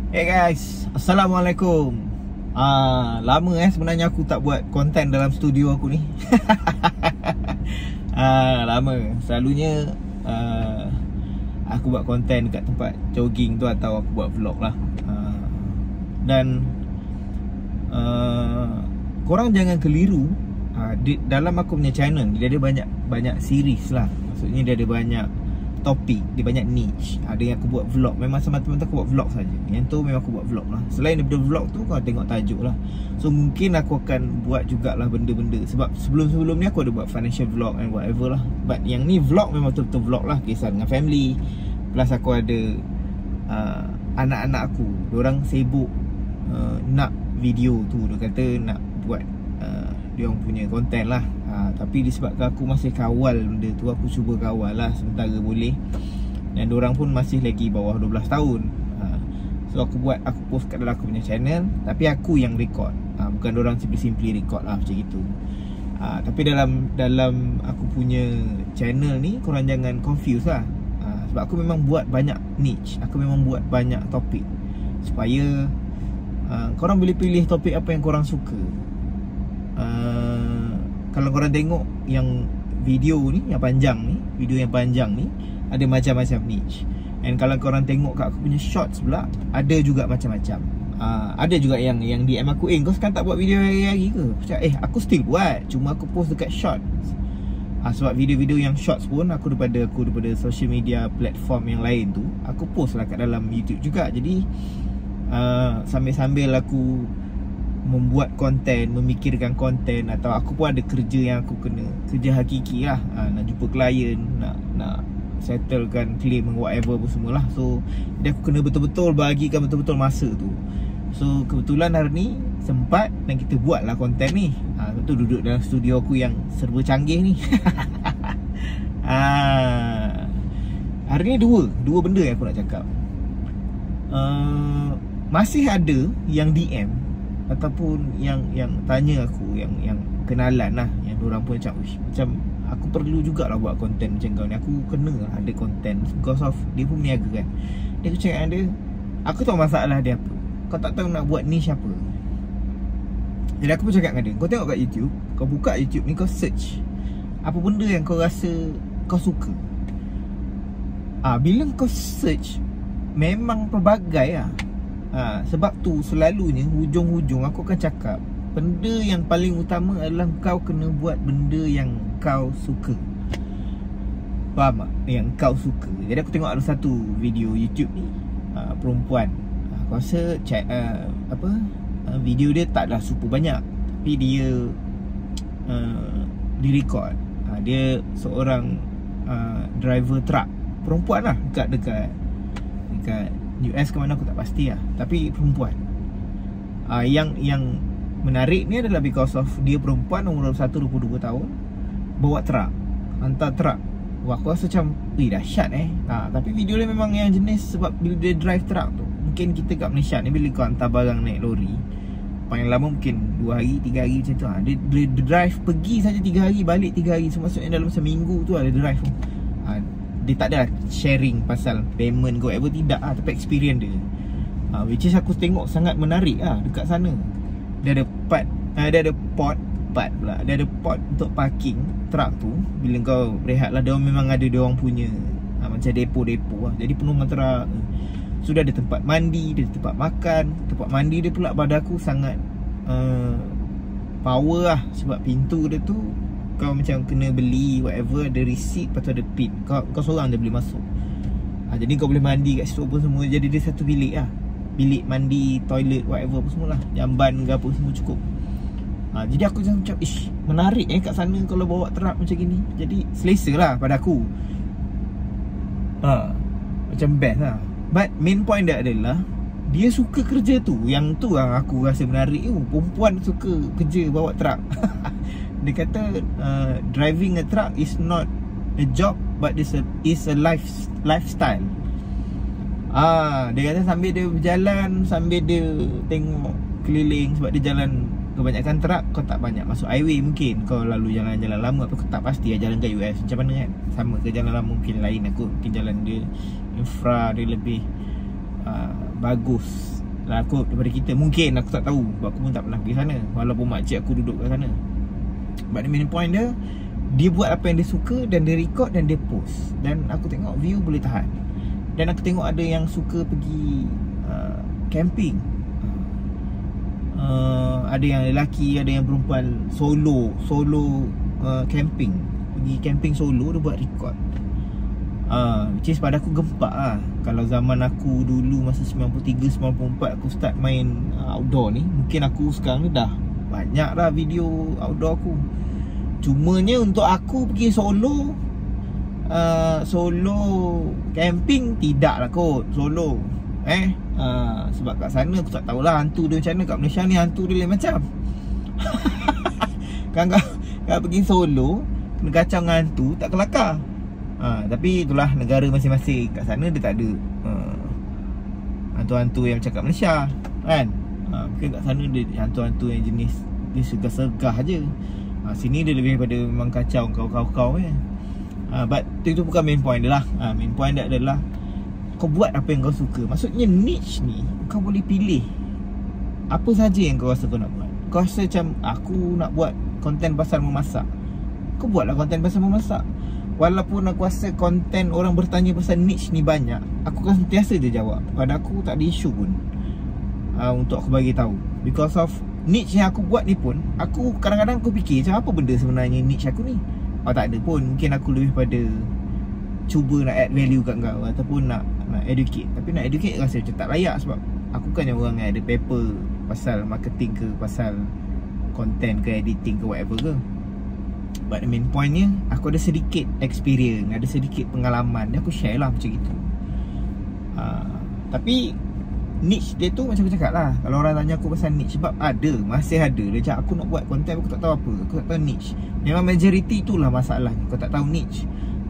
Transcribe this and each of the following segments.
Hey guys, Assalamualaikum. Lama sebenarnya aku tak buat konten dalam studio aku ni. Lama. Selalunya aku buat konten dekat tempat jogging tu, atau aku buat vlog lah. Dan korang jangan keliru, dalam aku punya channel dia ada banyak series lah. Maksudnya dia ada banyak topik, dia banyak niche. Ada yang aku buat vlog, memang semata-mata aku buat vlog saja. Yang tu memang aku buat vlog lah. Selain daripada vlog tu, kau tengok tajuk lah. So mungkin aku akan buat jugalah benda-benda. Sebab sebelum-sebelum ni aku ada buat financial vlog and whatever lah. But yang ni vlog memang betul-betul vlog lah. Kisah dengan family. Plus aku ada anak-anak aku, diorang sibuk nak video tu. Dia kata nak buat diorang punya konten lah. Tapi disebabkan aku masih kawal benda tu, aku cuba kawal lah sementara boleh. Dan diorang pun masih lagi bawah 12 tahun. So aku post kat dalam aku punya channel, tapi aku yang record, bukan diorang simply record lah macam itu. Tapi dalam aku punya channel ni, korang jangan confuse lah. Sebab aku memang buat banyak niche, aku memang buat banyak topik, supaya korang boleh pilih topik apa yang korang suka. Kalau korang tengok yang video yang panjang ni, ada macam-macam niche. And kalau korang tengok kat aku punya shorts pula, ada juga macam-macam. Ada juga yang DM aku, kau sekarang tak buat video hari-hari ke? Aku cakap, aku still buat, cuma aku post dekat shorts. Sebab video-video yang shorts pun aku daripada social media platform yang lain tu, aku post lah kat dalam YouTube juga. Jadi sambil-sambil aku membuat konten, memikirkan konten, atau aku pun ada kerja yang aku kena, kerja hakiki lah. Nak jumpa klien, nak settlekan claim, whatever pun semua lah. So jadi aku kena betul-betul bahagikan betul-betul masa tu. So kebetulan hari ni sempat dan kita buat lah konten ni. Betul duduk dalam studio aku yang serba canggih ni. Hari ni dua benda yang aku nak cakap. Masih ada yang DM ataupun yang tanya aku, yang kenalan lah, yang diorang pun macam aku perlu jugalah buat konten macam kau ni, aku kena lah ada konten, because of dia pun meniaga kan. Dia cakap dia, aku tahu masalah dia apa, kau tak tahu nak buat niche apa. Jadi aku pun cakap dengan dia, kau tengok kat YouTube, kau buka YouTube ni, kau search apa benda yang kau rasa kau suka. Bila kau search, memang pelbagai lah. Sebab tu selalunya hujung-hujung aku akan cakap, benda yang paling utama adalah kau kena buat benda yang kau suka. Faham tak? Yang kau suka. Jadi aku tengok ada satu video YouTube ni, perempuan, aku rasa video dia taklah super banyak, tapi dia record. Dia seorang driver truck, perempuan lah, dekat US ke mana aku tak pasti lah, tapi perempuan. Yang menarik ni adalah because of dia perempuan, umur 21-22 tahun, bawa truck, hantar truck. Wah, aku rasa macam dahsyat tapi video dia memang yang jenis, sebab bila dia drive truck tu, mungkin kita kat Malaysia ni, bila kau hantar barang naik lori, paling lama mungkin 2 hari, 3 hari macam tu. Dia drive pergi saja 3 hari, balik 3 hari. So maksudnya dalam seminggu tu ada drive tu. Dia tak ada sharing pasal payment ke whatever, tidak tapi experience dia. Which is aku tengok sangat menarik dekat sana. Dia ada pot untuk parking truck tu. Bila kau berehat lah, dia memang ada dia orang punya macam depo-depo lah. Jadi penuh truck. Sudah ada tempat mandi, dia ada tempat makan. Tempat mandi dia pula pada aku sangat power lah. Sebab pintu dia tu, kau macam kena beli whatever, ada receipt, lepas tu ada pin. Kau seorang je boleh masuk. Jadi kau boleh mandi kat situ apa semua. Jadi dia satu bilik lah, bilik mandi, toilet, whatever apa semua lah, jamban ke apa semua cukup. Jadi aku macam menarik kat sana kalau bawa truck macam gini. Jadi selesa lah pada aku. Macam best lah. But main point dia adalah dia suka kerja tu. Yang tu yang aku rasa menarik. Perempuan suka kerja bawa truck. Dia kata driving a truck is not a job, but is a lifestyle. Dia kata sambil dia berjalan, sambil dia tengok keliling, sebab dia jalan, kebanyakan truck kau tak banyak masuk highway. Mungkin kau lalu jalan-jalan lama, aku tak pasti jalan ke US macam mana kan. Sama ke jalan lama, mungkin lain aku, mungkin jalan dia infra dia lebih bagus lah kot daripada kita. Mungkin aku tak tahu sebab aku pun tak pernah pergi sana, walaupun makcik aku duduk kat sana. But the main point dia buat apa yang dia suka dan dia record dan dia post. Dan aku tengok view boleh tahan. Dan aku tengok ada yang suka pergi camping. Ada yang lelaki, ada yang perempuan solo camping. Pergi camping solo, dia buat record. Which is pada aku gempak lah. Kalau zaman aku dulu masa 93, 94 aku start main outdoor ni, mungkin aku sekarang ni dah banyak dah video outdoor aku. Cumanya untuk aku pergi solo camping, tidak lah kot solo. Sebab kat sana aku tak tahulah hantu dia macam mana. Kat Malaysia ni hantu dia lain macam. Kan kau pergi solo kena kacau dengan hantu, tak kelakar. Tapi itulah negara masing-masing. Kat sana dia tak ada hantu-hantu yang macam kat Malaysia kan. Mungkin kat sana dia hantu-hantu yang jenis dia sergah-sergah je. Sini dia lebih pada memang kacau kau-kau ni. But itu bukan main point dia lah. Main point dia adalah kau buat apa yang kau suka. Maksudnya niche ni kau boleh pilih apa saja yang kau rasa kau nak buat. Kau rasa macam aku nak buat konten pasal memasak, kau buatlah konten pasal memasak. Walaupun aku rasa konten orang bertanya pasal niche ni banyak, aku akan sentiasa je jawab. Pada aku tak ada isu pun untuk aku bagi tahu. Because of niche yang aku buat ni pun, aku kadang-kadang aku fikir macam apa benda sebenarnya niche aku ni. Tak ada pun. Mungkin aku lebih pada cuba nak add value kat kau ataupun nak educate. Tapi nak educate rasa macam tak layak sebab aku kan yang orang yang ada paper pasal marketing ke, pasal content ke, editing ke, whatever ke. But the main pointnya, aku ada sedikit experience, ada sedikit pengalaman, dan aku share lah macam itu. Tapi niche dia tu macam aku cakap lah, kalau orang tanya aku pasal niche, sebab masih ada. Dia cakap aku nak buat konten, aku tak tahu apa, aku tak tahu niche. Memang majority itulah masalah, kau tak tahu niche.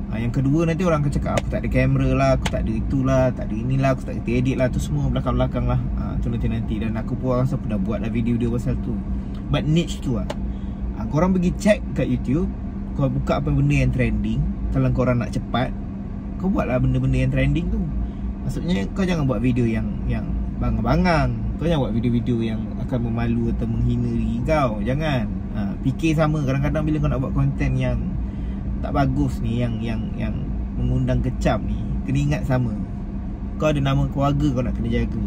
Yang kedua nanti orang akan cakap aku tak ada kamera lah, aku tak ada itulah, tak ada inilah, aku tak ada edit lah. Tu semua belakang-belakang lah. Tu nanti. Dan aku pun rasa aku dah buat lah video pasal tu. But niche tu lah, korang pergi check kat YouTube, kau buka apa benda yang trending. Kalau korang nak cepat, kau buatlah benda-benda yang trending tu. Maksudnya kau jangan buat video yang bangang-bangang. Kau jangan buat video-video yang akan memalu atau menghina diri kau. Jangan. Fikir sama. Kadang-kadang bila kau nak buat konten yang tak bagus ni, yang mengundang kecam ni, kena ingat sama, kau ada nama keluarga kau nak kena jaga.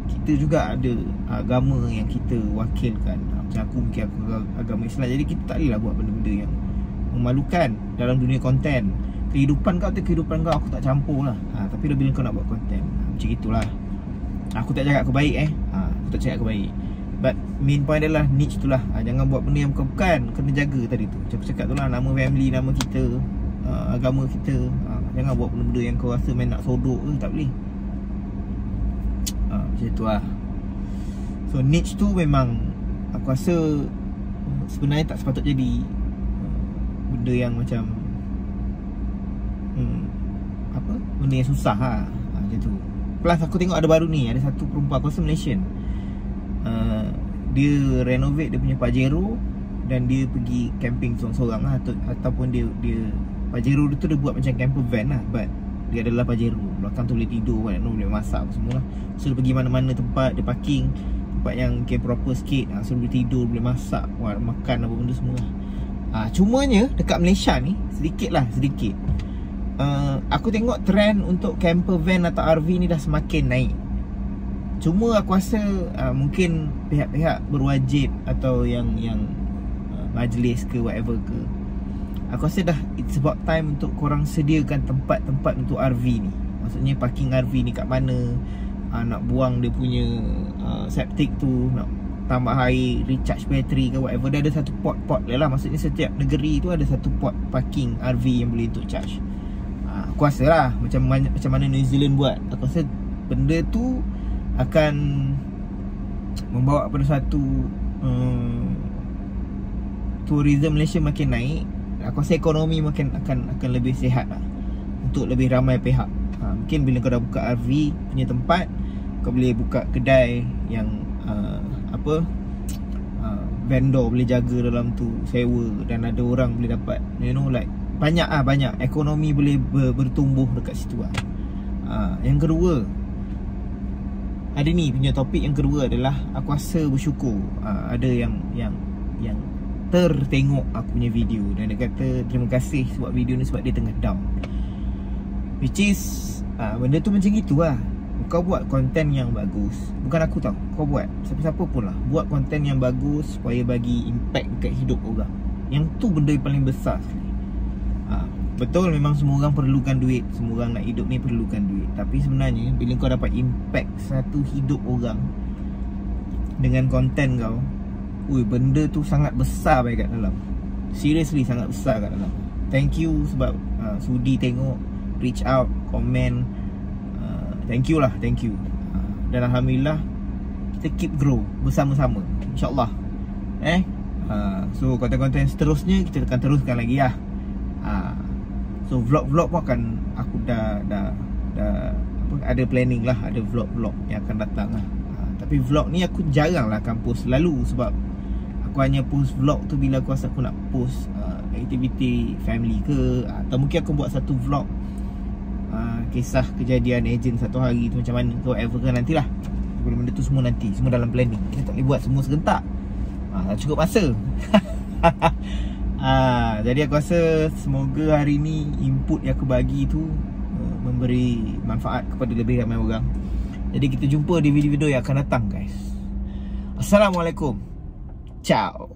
Kita juga ada agama yang kita wakilkan. Macam aku mungkin aku agama Islam, jadi kita tak bolehlah buat benda-benda yang memalukan dalam dunia konten. Kehidupan kau tu kehidupan kau, aku tak campur lah. Tapi bila kau nak buat konten, macam itulah. Aku tak cakap aku baik aku tak cakap aku baik. But main point adalah niche tu lah. Jangan buat benda yang bukan. Kena jaga tadi tu. Macam aku cakap tu lah, nama family, nama kita, agama kita. Jangan buat benda-benda yang kau rasa main nak sodok ke, tak boleh. Macam tu lah. So niche tu memang aku rasa sebenarnya tak sepatut jadi benda yang macam benda yang susah lah. Macam tu. Plus aku tengok ada baru ni, ada satu perempuan, aku rasa Malaysian, dia renovate dia punya Pajero dan dia pergi camping seorang-seorang lah. Ataupun dia Pajero dia tu dia buat macam camper van lah, but dia adalah Pajero. Belakang tu boleh tidur kan, boleh masak semua lah. So dia pergi mana-mana tempat, dia parking tempat yang okay, proper sikit. So boleh tidur, boleh masak, makan apa benda semua lah. Cumanya dekat Malaysia ni sedikit. Aku tengok trend untuk camper van atau RV ni dah semakin naik. Cuma aku rasa mungkin pihak-pihak berwajib atau yang majlis ke whatever ke, aku rasa dah it's about time untuk korang sediakan tempat-tempat untuk RV ni. Maksudnya parking RV ni kat mana, nak buang dia punya septic tu, nak tambah air, recharge bateri ke whatever, dia ada satu pot lah. Maksudnya setiap negeri tu ada satu pot parking RV yang boleh untuk charge. Aku rasa lah macam mana New Zealand buat. Aku rasa benda tu akan membawa pada satu tourism Malaysia makin naik. Aku rasa ekonomi akan lebih sihat lah, untuk lebih ramai pihak. Mungkin bila kau dah buka RV punya tempat, kau boleh buka kedai yang vendor boleh jaga dalam tu, sewa, dan ada orang boleh dapat, like banyak ekonomi boleh bertumbuh dekat situ lah. Yang kedua, ada ni punya topik yang kedua adalah aku rasa bersyukur ada yang tertengok aku punya video dan dia kata terima kasih sebab video ni sebab dia tengah down. Which is benda tu macam gitu lah. Kau buat konten yang bagus, bukan aku tau, kau buat, siapa-siapa pun lah, buat konten yang bagus supaya bagi impact dekat hidup orang. Yang tu benda yang paling besar sekali. Betul memang semua orang perlukan duit, semua orang nak hidup ni perlukan duit. Tapi sebenarnya bila kau dapat impact satu hidup orang dengan konten kau, benda tu sangat besar baik kat dalam. Seriously sangat besar kat dalam. Thank you sebab sudi tengok, reach out, komen. Thank you lah, thank you. Dan Alhamdulillah kita keep grow bersama-sama, InsyaAllah. So konten-konten seterusnya kita akan teruskan lagi lah. So vlog-vlog pun akan, aku dah ada planning lah, ada vlog-vlog yang akan datang lah. Tapi vlog ni aku jarang lah akan post selalu sebab aku hanya post vlog tu bila aku rasa aku nak post aktiviti family ke, atau mungkin aku buat satu vlog kisah kejadian ejen satu hari tu macam mana ke, whatever ke, nantilah. Benda tu semua nanti, semua dalam planning. Kita tak boleh buat semua serentak, tak cukup masa. Jadi aku rasa semoga hari ni input yang aku bagi tu memberi manfaat kepada lebih ramai orang. Jadi kita jumpa di video-video yang akan datang guys. Assalamualaikum. Ciao.